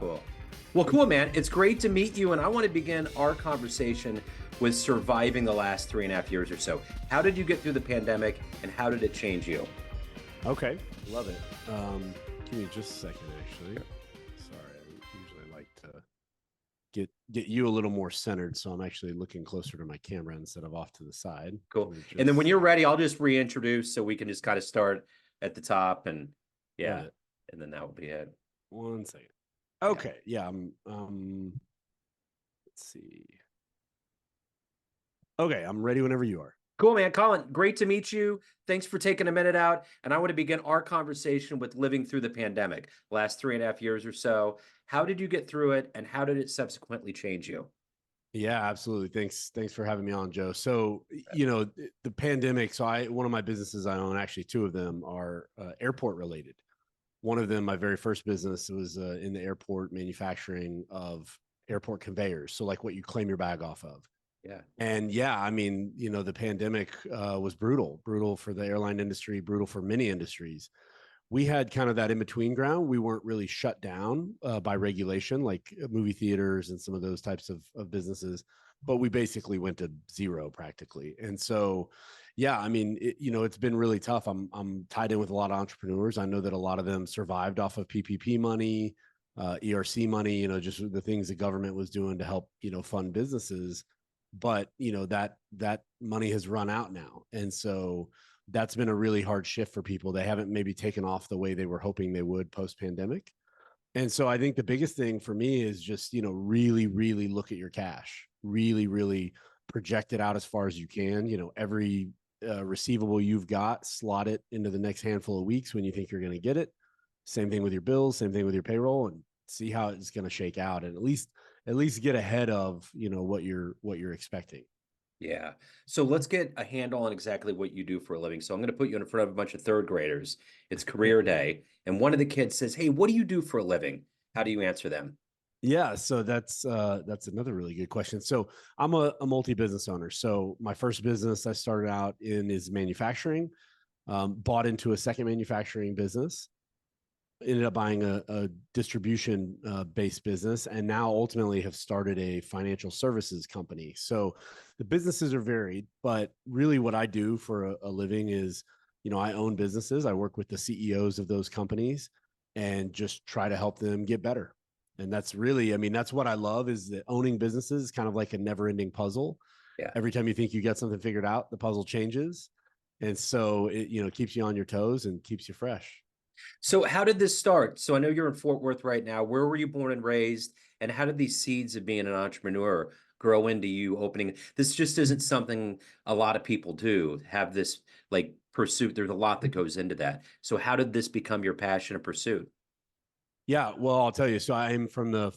Cool. Well, cool, man. It's great to meet you. And I want to begin our conversation with surviving the last 3.5 years or so. How did you get through the pandemic and how did it change you? Okay, love it. Give me just a second, actually. Sorry, I usually like to get you a little more centered, so I'm actually looking closer to my camera instead of off to the side. Cool. And then when you're ready, I'll just reintroduce so we can just kind of start at the top and and then that will be it. 1 second. Okay, yeah. Let's see. Okay, I'm ready whenever you are. Cool, man. Colin, great to meet you. Thanks for taking a minute out. And I want to begin our conversation with living through the pandemic, last 3.5 years or so. How did you get through it and how did it subsequently change you? Yeah, absolutely. Thanks for having me on, Joe. So, the pandemic, one of my businesses I own, actually two of them are airport related. One of them, my very first business, was in the airport manufacturing of airport conveyors. So like what you claim your bag off of. Yeah. And I mean, the pandemic was brutal for the airline industry, brutal for many industries. We had kind of that in between ground. We weren't really shut down by regulation, like movie theaters and some of those types of businesses, but we basically went to zero practically. And so, I mean, it's been really tough. I'm tied in with a lot of entrepreneurs. I know that a lot of them survived off of PPP money, ERC money, just the things the government was doing to help, fund businesses. But, that money has run out now. And so that's been a really hard shift for people. They haven't maybe taken off the way they were hoping they would post pandemic. And so I think the biggest thing for me is just, really, really look at your cash, really, really project it out as far as you can. Every receivable you've got, slot it into the next handful of weeks when you think you're going to get it. Same thing with your bills, same thing with your payroll, and see how it's going to shake out. And at least get ahead of, what you're expecting. Yeah. So let's get a handle on exactly what you do for a living. So I'm going to put you in front of a bunch of third graders. It's career day. And one of the kids says, "Hey, what do you do for a living?" How do you answer them? Yeah, so that's another really good question. So I'm a multi-business owner. So my first business I started out in is manufacturing, bought into a second manufacturing business, ended up buying a distribution based business, and now ultimately have started a financial services company. So the businesses are varied, but really what I do for a living is, I own businesses. I work with the CEOs of those companies and just try to help them get better. And that's really, I mean, that's what I love, is that owning businesses is kind of like a never ending puzzle. Yeah. Every time you think you get something figured out, the puzzle changes. And so it, keeps you on your toes and keeps you fresh. So how did this start? So I know you're in Fort Worth right now. Where were you born and raised? And how did these seeds of being an entrepreneur grow into you opening? This just isn't something a lot of people do, have this like pursuit. There's a lot that goes into that. So how did this become your passion and pursuit? Yeah, well, I'll tell you. So I'm from the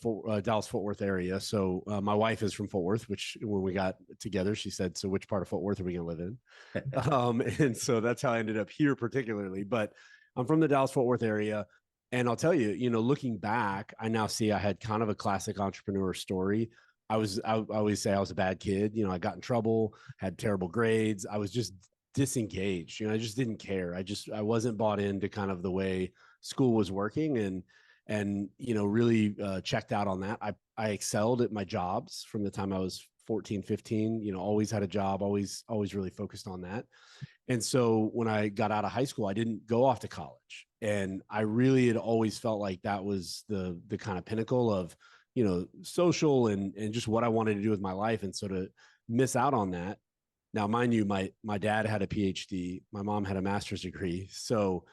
Dallas-Fort Worth area. So my wife is from Fort Worth, which when we got together, she said, "So which part of Fort Worth are we going to live in?" And so that's how I ended up here particularly. But I'm from the Dallas-Fort Worth area. And I'll tell you, looking back, I now see I had kind of a classic entrepreneur story. I always say I was a bad kid. I got in trouble, had terrible grades. I was just disengaged. I just didn't care. I wasn't bought into kind of the way school was working, and really checked out on that. I excelled at my jobs from the time I was 14, 15, always had a job, always really focused on that. And so when I got out of high school, I didn't go off to college. And I really had always felt like that was the kind of pinnacle of, social and just what I wanted to do with my life. And so to miss out on that. Now, mind you, my dad had a PhD, my mom had a master's degree. So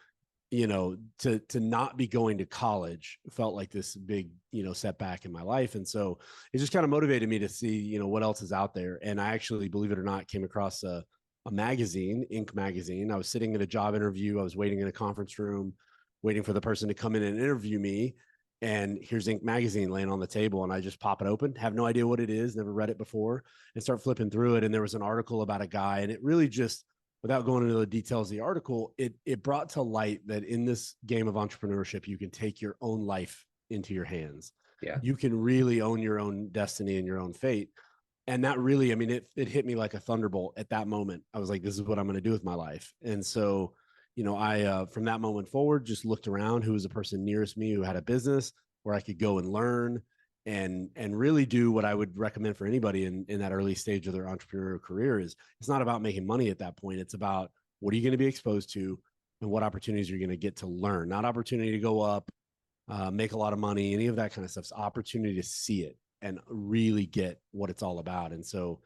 to not be going to college felt like this big, setback in my life. And so it just kind of motivated me to see, what else is out there. And I actually, believe it or not, came across a magazine, Inc. magazine. I was sitting in a job interview. I was waiting in a conference room, waiting for the person to come in and interview me. And here's Inc. magazine laying on the table. And I just pop it open, have no idea what it is, never read it before, and start flipping through it. And there was an article about a guy, and it really just, without going into the details of the article, it brought to light that in this game of entrepreneurship, you can take your own life into your hands. Yeah. You can really own your own destiny and your own fate. And that really, I mean, it hit me like a thunderbolt at that moment. I was like, this is what I'm going to do with my life. And so, I, from that moment forward, just looked around who was the person nearest me who had a business, where I could go and learn and really do what I would recommend for anybody in that early stage of their entrepreneurial career. Is it's not about making money at that point. It's about what are you going to be exposed to and what opportunities you're going to get to learn, not opportunity to go up, make a lot of money, any of that kind of stuff. It's opportunity to see it and really get what it's all about. And so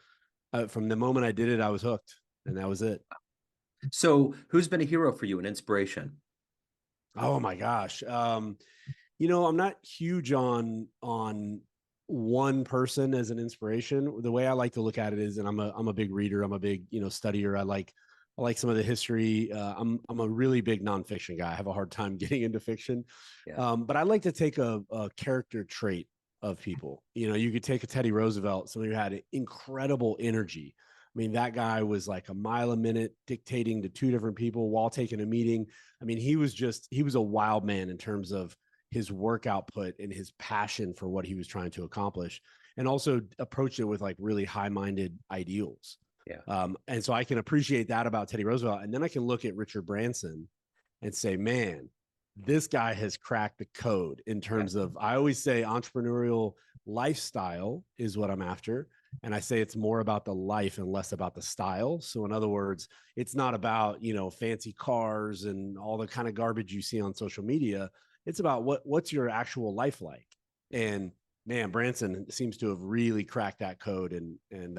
from the moment I did it, I was hooked, and that was it. So who's been a hero for you, an inspiration? Oh my gosh. I'm not huge on one person as an inspiration. The way I like to look at it is, and I'm a big reader. I'm a big, studier. I like some of the history. I'm a really big nonfiction guy. I have a hard time getting into fiction. Yeah. But I like to take a character trait of people. You could take a Teddy Roosevelt, somebody who had incredible energy. I mean, that guy was like a mile a minute dictating to two different people while taking a meeting. I mean, he was a wild man in terms of his work output and his passion for what he was trying to accomplish, and also approached it with like really high-minded ideals. Yeah. And so I can appreciate that about Teddy Roosevelt. And then I can look at Richard Branson and say, man, this guy has cracked the code in terms of, I always say entrepreneurial lifestyle is what I'm after. And I say it's more about the life and less about the style. So in other words, it's not about, fancy cars and all the kind of garbage you see on social media. It's about what's your actual life like. And man, Branson seems to have really cracked that code. And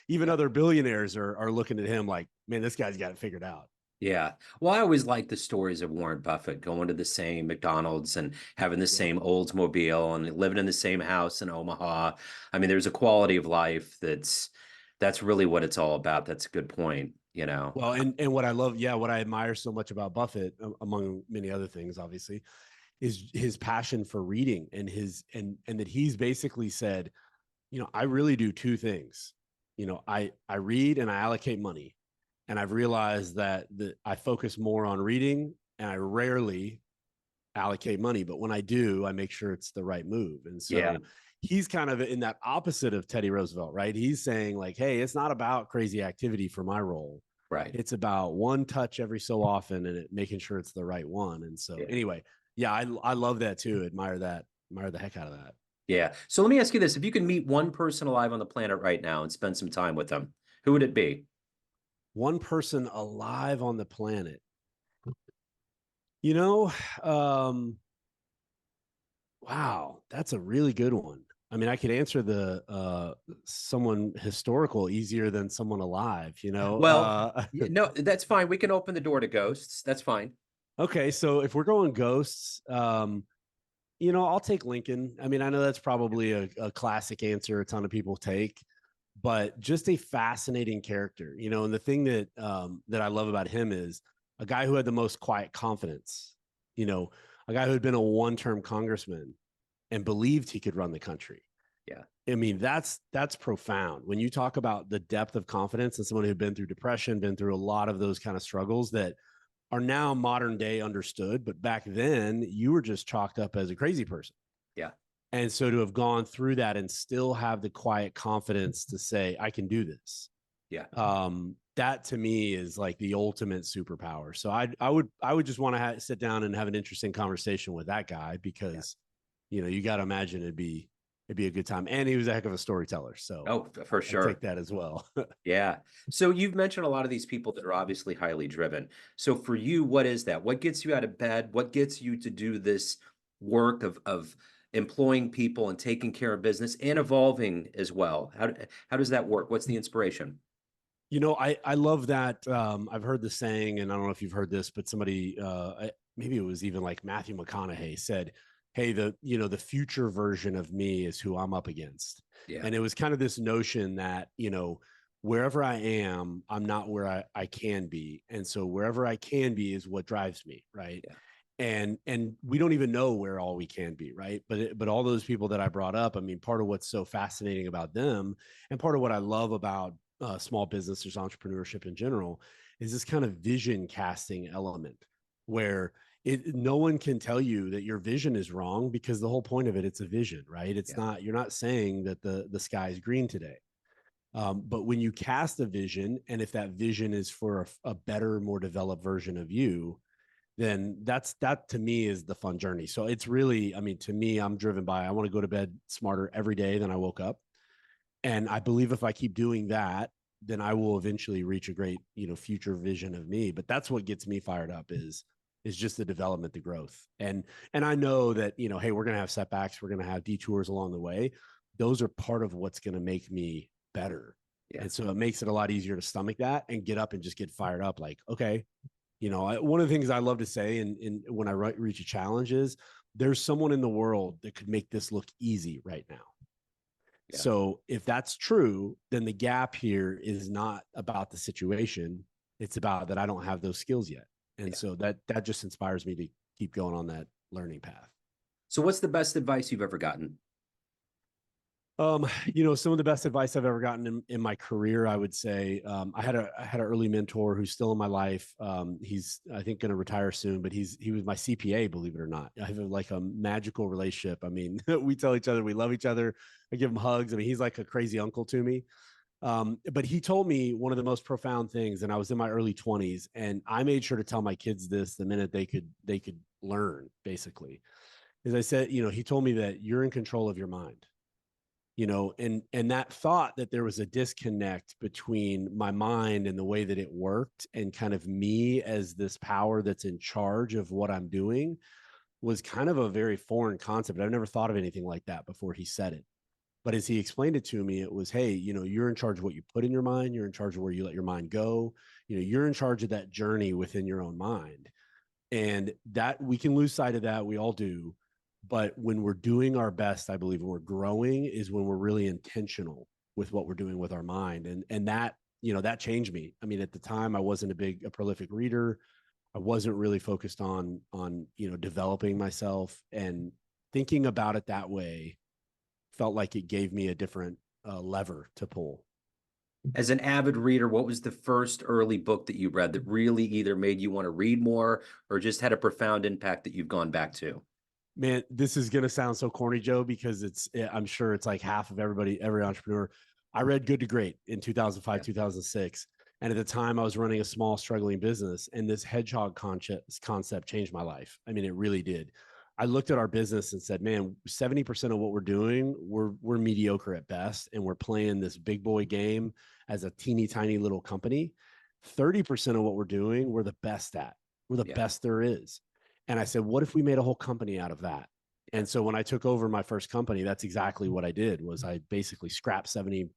even other billionaires are looking at him like, man, this guy's got it figured out. Yeah. Well, I always like the stories of Warren Buffett going to the same McDonald's and having the Yep. same Oldsmobile and living in the same house in Omaha. I mean, there's a quality of life that's really what it's all about. That's a good point, you know. Well, and what I love, yeah, what I admire so much about Buffett, among many other things, obviously, is his passion for reading and and that he's basically said, I really do two things. I read and I allocate money. And I've realized that I focus more on reading and I rarely allocate money. But when I do, I make sure it's the right move. And Yeah, so he's kind of in that opposite of Teddy Roosevelt, right? He's saying, like, hey, it's not about crazy activity for my role. right. It's about one touch every so often and making sure it's the right one. And so, Yeah. anyway, yeah, I love that too. Admire that. Admire the heck out of that. Yeah. So let me ask you this. If you could meet one person alive on the planet right now and spend some time with them, who would it be? One person alive on the planet. You know, um, wow, that's a really good one. I mean, I could answer the someone historical easier than someone alive, Well, no, that's fine. We can open the door to ghosts. That's fine. Okay, so if we're going ghosts, I'll take Lincoln. I mean, I know that's probably a classic answer a ton of people take, but just a fascinating character, and the thing that I love about him is a guy who had the most quiet confidence, you know, a guy who had been a one-term congressman and believed he could run the country. Yeah. I mean, that's profound. When you talk about the depth of confidence and someone who'd been through depression, been through a lot of those kind of struggles that are now modern day understood, but back then you were just chalked up as a crazy person. Yeah. And so to have gone through that and still have the quiet confidence to say, I can do this. Yeah. That to me is like the ultimate superpower. So I would just want to sit down and have an interesting conversation with that guy because, you got to imagine it'd be a good time. And he was a heck of a storyteller. So Oh, for I take sure. that as well. Yeah. So you've mentioned a lot of these people that are obviously highly driven. So for you, what is that? What gets you out of bed? What gets you to do this work of employing people and taking care of business and evolving as well? How does that work? What's the inspiration? I love that. I've heard the saying, and I don't know if you've heard this, but somebody, maybe it was even like Matthew McConaughey said, hey, the future version of me is who I'm up against. Yeah. And it was kind of this notion that, wherever I am, I'm not where I can be. And so wherever I can be is what drives me. Right. Yeah. And we don't even know where all we can be. Right. But all those people that I brought up, I mean, part of what's so fascinating about them and part of what I love about small business or entrepreneurship in general is this kind of vision casting element where no one can tell you that your vision is wrong because the whole point of it's a vision, right? It's Yeah. not, you're not saying that the sky is green today. But when you cast a vision, and if that vision is for a better, more developed version of you, then that to me is the fun journey. So it's really, I mean, to me, I'm driven by, I want to go to bed smarter every day than I woke up. And I believe if I keep doing that, then I will eventually reach a great, future vision of me. But that's what gets me fired up is just the development, the growth. And I know that, hey, we're going to have setbacks. We're going to have detours along the way. Those are part of what's going to make me better. Yeah. And so it makes it a lot easier to stomach that and get up and just get fired up. Like, okay, one of the things I love to say in when I reach a challenge is there's someone in the world that could make this look easy right now. Yeah. So if that's true, then the gap here is not about the situation. It's about that I don't have those skills yet. And so that just inspires me to keep going on that learning path. So what's the best advice you've ever gotten? Some of the best advice I've ever gotten in my career, I would say, I had an early mentor who's still in my life. He's, I think, going to retire soon, but he was my CPA, believe it or not. I have like a magical relationship. I mean, we tell each other we love each other. I give him hugs. I mean, he's like a crazy uncle to me. But he told me one of the most profound things, and I was in my early 20s, and I made sure to tell my kids this the minute they could learn, basically. As I said, he told me that you're in control of your mind. And that thought that there was a disconnect between my mind and the way that it worked and kind of me as this power that's in charge of what I'm doing was kind of a very foreign concept. I've never thought of anything like that before he said it. But as he explained it to me, it was, hey, you're in charge of what you put in your mind. You're in charge of where you let your mind go. You're in charge of that journey within your own mind. And that we can lose sight of that. We all do. But when we're doing our best, I believe when we're growing is when we're really intentional with what we're doing with our mind. And that, that changed me. I mean, at the time I wasn't a prolific reader. I wasn't really focused on, developing myself, and thinking about it that way felt like it gave me a different lever to pull. As an avid reader, what was the first early book that you read that really either made you want to read more or just had a profound impact that you've gone back to? Man, this is going to sound so corny, Joe, because I'm sure it's like half of every entrepreneur. I read Good to Great in 2005, 2006. And at the time I was running a small struggling business, and this hedgehog concept changed my life. I mean, it really did. I looked at our business and said, man, 70% of what we're doing, we're mediocre at best. And we're playing this big boy game as a teeny tiny little company. 30% of what we're doing, we're the best at. We're the best there is. And I said, what if we made a whole company out of that? And so when I took over my first company, that's exactly what I did. Was I basically scrapped 70+%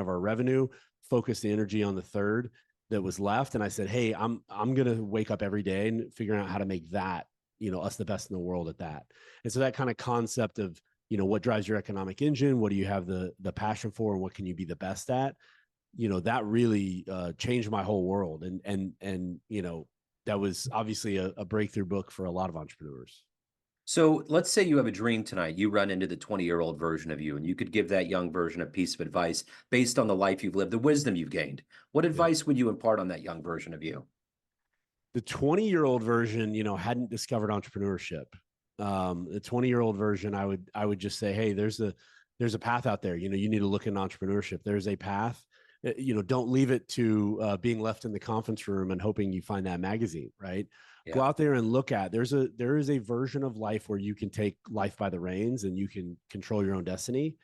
of our revenue, focused the energy on the third that was left. And I said, hey, I'm going to wake up every day and figuring out how to make that, us the best in the world at that. And so that kind of concept of, what drives your economic engine? What do you have the passion for? And what can you be the best at? That really changed my whole world. And that was obviously a breakthrough book for a lot of entrepreneurs. So let's say you have a dream tonight. You run into the 20-year-old version of you, and you could give that young version a piece of advice based on the life you've lived, the wisdom you've gained. What Yeah. advice would you impart on that young version of you? The 20-year-old version, hadn't discovered entrepreneurship. The 20-year-old version, I would just say, hey, there's a path out there. You need to look in entrepreneurship. There's a path. Don't leave it to being left in the conference room and hoping you find that magazine, right? Go out there and look at, there is a version of life where you can take life by the reins and you can control your own destiny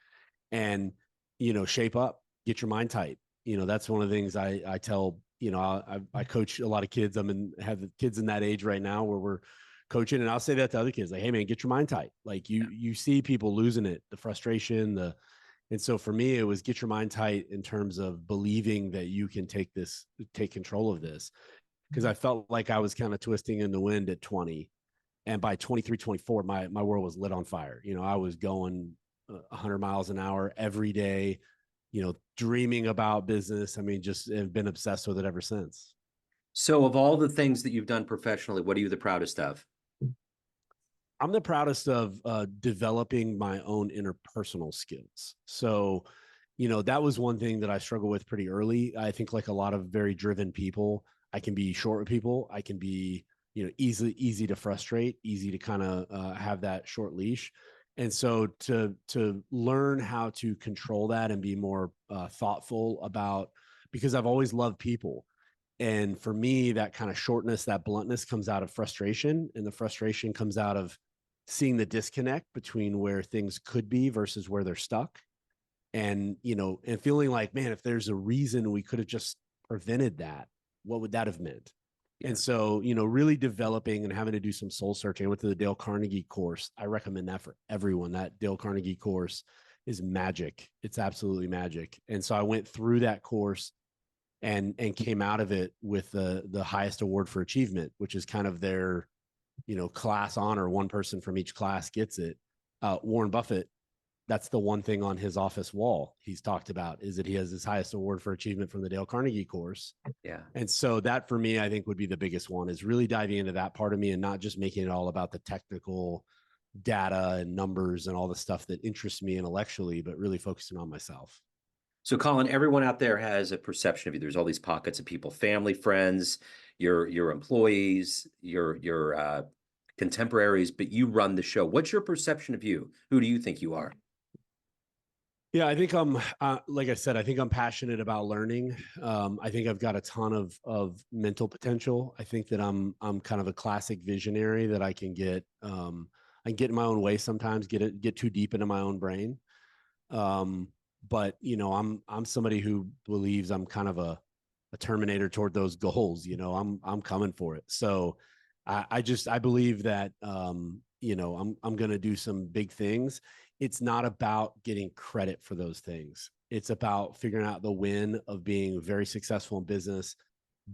and, shape up, get your mind tight. That's one of the things I tell, I coach a lot of kids. Have kids in that age right now where we're coaching. And I'll say that to other kids, like, hey man, get your mind tight. Like you see people losing it, the frustration, and so for me, it was get your mind tight in terms of believing that you can take control of this. Because I felt like I was kind of twisting in the wind at 20. And by 23, 24, my world was lit on fire. I was going 100 miles an hour every day, dreaming about business. I mean, just have been obsessed with it ever since. So of all the things that you've done professionally, what are you the proudest of? I'm the proudest of developing my own interpersonal skills. So, that was one thing that I struggled with pretty early. I think like a lot of very driven people, I can be short with people. I can be, easy to frustrate, easy to kind of have that short leash. And so to learn how to control that and be more thoughtful about, because I've always loved people. And for me, that kind of shortness, that bluntness comes out of frustration, and the frustration comes out of seeing the disconnect between where things could be versus where they're stuck. And, and feeling like, man, if there's a reason we could have just prevented that, what would that have meant? Yeah. And so, really developing and having to do some soul searching. I went to the Dale Carnegie course. I recommend that for everyone. That Dale Carnegie course is magic. It's absolutely magic. And so I went through that course and came out of it with the highest award for achievement, which is kind of their, class honor. One person from each class gets it. Warren Buffett, that's the one thing on his office wall he's talked about, is that he has his highest award for achievement from the Dale Carnegie course. Yeah. And so that for me, I think would be the biggest one, is really diving into that part of me and not just making it all about the technical data and numbers and all the stuff that interests me intellectually, but really focusing on myself. So Colin, everyone out there has a perception of you. There's all these pockets of people, family, friends, your employees, your contemporaries, but you run the show. What's your perception of you? Who do you think you are? Yeah, I think I'm, like I said, I think I'm passionate about learning. I think I've got a ton of mental potential. I think that I'm kind of a classic visionary, that I can get in my own way sometimes, get too deep into my own brain. But I'm somebody who believes I'm kind of a terminator toward those goals. I'm coming for it. So I believe that I'm going to do some big things. It's not about getting credit for those things. It's about figuring out the win of being very successful in business,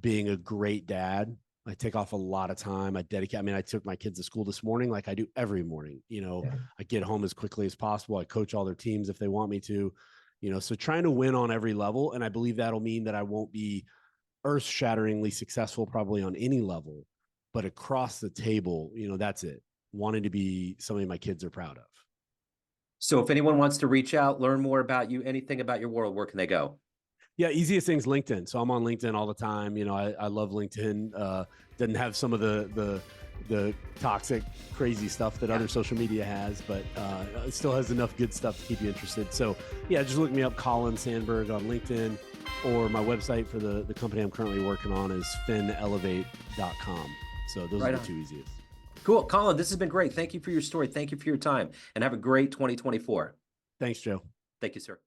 being a great dad. I take off a lot of time. I took my kids to school this morning, like I do every morning. I get home as quickly as possible. I coach all their teams if they want me to, so trying to win on every level. And I believe that'll mean that I won't be earth-shatteringly successful probably on any level, but across the table, that's it. Wanting to be something my kids are proud of. So if anyone wants to reach out, learn more about you, anything about your world, where can they go? Yeah, easiest thing's LinkedIn. So I'm on LinkedIn all the time. I love LinkedIn. Doesn't have some of the toxic, crazy stuff that other social media has, but it still has enough good stuff to keep you interested. So yeah, just look me up, Colin Sanburg, on LinkedIn, or my website for the company I'm currently working on is FinElevate.com. So those are the two easiest. Cool. Colin, this has been great. Thank you for your story. Thank you for your time, and have a great 2024. Thanks, Joe. Thank you, sir.